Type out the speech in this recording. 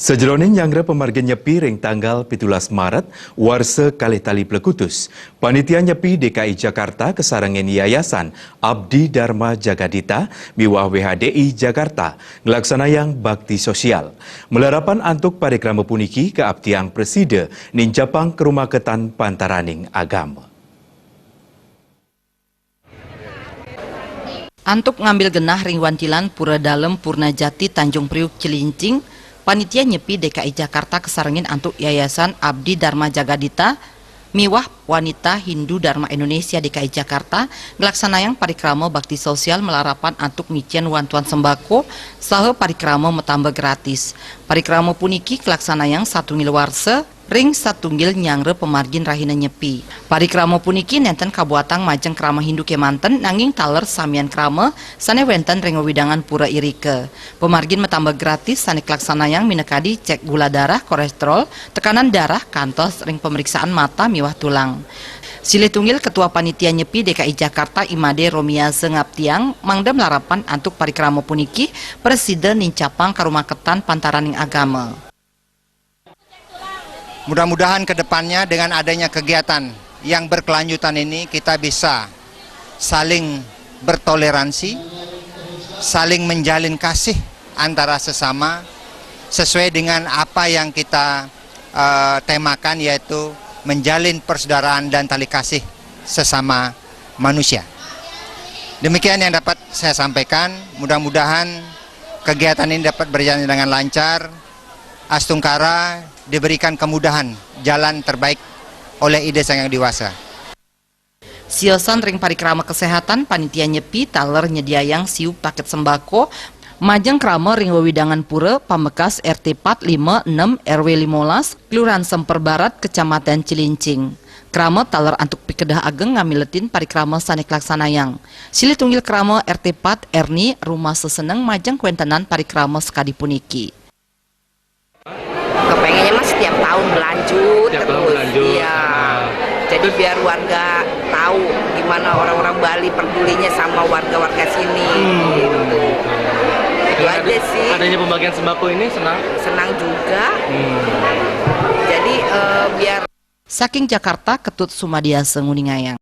Sejroning nyangre pemargin nyepi ring tanggal 17 Maret, warsa kalih tali Plekutus. Panitia nyepi DKI Jakarta kesarengan Yayasan Abdi Dharma Jagadita miwah WHDI Jakarta ngelaksanayang bakti sosial. Melarapan antuk parikrama puniki keabdiang preside ninjapang kerumaketan pantaraning agama. Antuk ngambil genah ring wantilan Pura Dalem Purna Jati Tanjung Priuk Cilincing, panitia nyepi DKI Jakarta kesarengin antuk Yayasan Abdi Dharma Jagadita miwah wanita Hindu Dharma Indonesia DKI Jakarta ngelaksanayang parikrama bakti sosial melarapan antuk micen wantuan sembako saha parikrama metambah gratis. Parikrama puniki kelaksanayang satungil warsa ring satunggil nyangre pemargin rahina nyepi. Parikrama puniki nenten kabuatang majeng krama Hindu kemanten nanging taler samian krama sane wenten ring widangan pura irike. Pemargin metambah gratis sane kelaksanayang minekadi cek gula darah, kolesterol, tekanan darah, kantos ring pemeriksaan mata miwah tulang. Silih tunggil Ketua Panitia Nyepi DKI Jakarta Imade Romia Sengaptiang mangdam larapan antuk parikrama puniki Presiden nincapang karumaketan pantaraning agama. Mudah-mudahan ke depannya dengan adanya kegiatan yang berkelanjutan ini kita bisa saling bertoleransi, saling menjalin kasih antara sesama sesuai dengan apa yang kita temakan, yaitu menjalin persaudaraan dan tali kasih sesama manusia. Demikian yang dapat saya sampaikan. Mudah-mudahan kegiatan ini dapat berjalan dengan lancar. Astungkara diberikan kemudahan jalan terbaik oleh Ide Sang Yang Dewasa. Siosan ring parikrama kesehatan panitia nyepi taler nyediayang siup paket sembako majeng krama ring wewidangan pura Pamekas RT 456 RW 15 Kelurahan Semper Barat Kecamatan Cilincing. Krama taler antuk pikedah ageng ngamiletin parikrama sane kelaksanayang. Silih tunggil krama RT 4 Erni Rumah Seseneng majeng kuentenan parikrama sekadi puniki. Kepengennya mas setiap tahun berlanjut terus. Iya. Jadi biar warga tahu gimana orang-orang Bali pedulinya sama warga-warga sini. Gitu. Itu aja sih. Adanya pembagian sembako ini senang? Senang juga. Jadi biar Saking Jakarta Ketut Sumadiasa Nguningayang.